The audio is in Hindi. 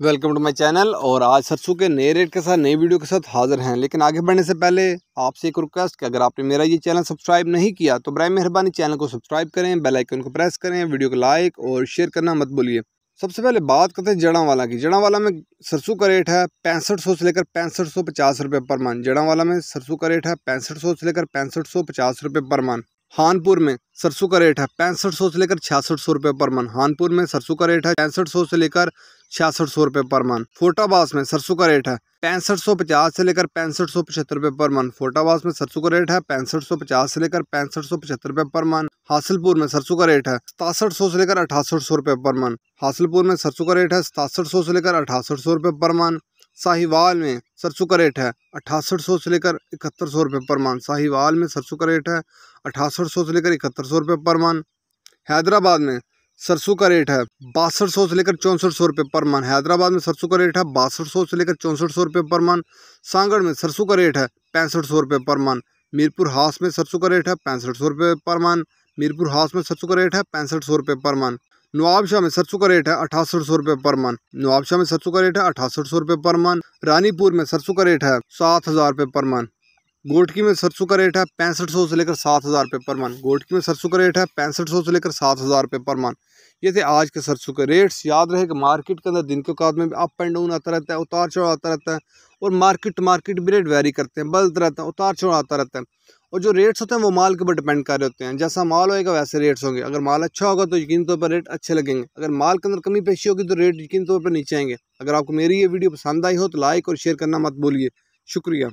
Welcome to my channel. और आज सरसों के नए रेट के साथ नई वीडियो के साथ हाजिर हैं। लेकिन आगे बढ़ने से पहले आपसे एक रिक्वेस्ट कि अगर आपने मेरा ये चैनल सब्सक्राइब नहीं किया तो बराए मेहरबानी चैनल को सब्सक्राइब करें, बेल आइकन को प्रेस करें, वीडियो को लाइक और शेयर करना मत भूलिए। सबसे पहले बात करते हैं जड़ावाला की। जड़ावाला में सरसों का रेट है 6500 से लेकर 6550 रुपये पर मन। जड़ावाला में सरसों का रेट है 6500 से लेकर 6550 रुपये पर मन। हानपुर में सरसों का रेट है 6500 से लेकर 6600 रुपये पर मन। हानपुर में सरसों का रेट है 6500 से लेकर 6600 रुपये पर मन। फोटाबास में सरसों का रेट है 6550 से लेकर 6575 रुपये पर मन। फोटाबास में सरसों का रेट है 6550 से लेकर 6575 रुपये पर मन। हासिलपुर में सरसों का रेट है 6700 से लेकर 6800 रुपये पर मन। हासिलपुर में सरसों का रेट है 6700 से लेकर 6800 रुपये पर मन। साहिवाल में सरसों का रेट है 6800 से लेकर 7100 रुपये पर मन। साहिवाल में सरसों का रेट है 6800 से लेकर 7100 रुपये पर मन। हैदराबाद में सरसों का रेट है 6200 से लेकर 6400 रुपये पर मन। हैदराबाद में सरसों का रेट है 6200 से लेकर 6400 रुपये पर मन। सांगड़ में सरसों का रेट है 6500 रुपये पर मन। मीरपुर हास में सरसों का रेट है 6500 रुपये पर मन। मीरपुर हास में सरसों का रेट है 6500 रुपये पर मन। नवाबशाह में सरसों का रेट है 6800 रुपये पर मन। नवाबशाह में सरसों का रेट है 6800 रुपये पर मन। रानीपुर में सरसों का रेट है 7000 रुपये पर मन। गोटकी में सरसों का रेट है 6500 से लेकर 7000 रुपये पर मन। गोटकी में सरसों का रेट है 6500 से लेकर 7000 रुपये पर मन। ये थे आज के सरसों के रेट्स। याद रहे कि मार्केट के अंदर दिन के औकात में भी अप एंड डाउन आता रहता है, उतार चढ़ाव आता रहता है, और मार्केट टू मार्केट भी रेट वेरी करते हैं, बदलता रहता है, उतार चढ़ाव आता रहता है। और जो रेट्स होते हैं वो माल के ऊपर डिपेंड कर रहे होते हैं। जैसा माल होएगा वैसे रेट्स होंगे। अगर माल अच्छा होगा तो यकीन तौर पर रेट अच्छे लगेंगे। अगर माल के अंदर कमी पेशी होगी तो रेट यकीन तौर पर नीचे आएंगे। अगर आपको मेरी ये वीडियो पसंद आई हो तो लाइक और शेयर करना मत भूलिए। शुक्रिया।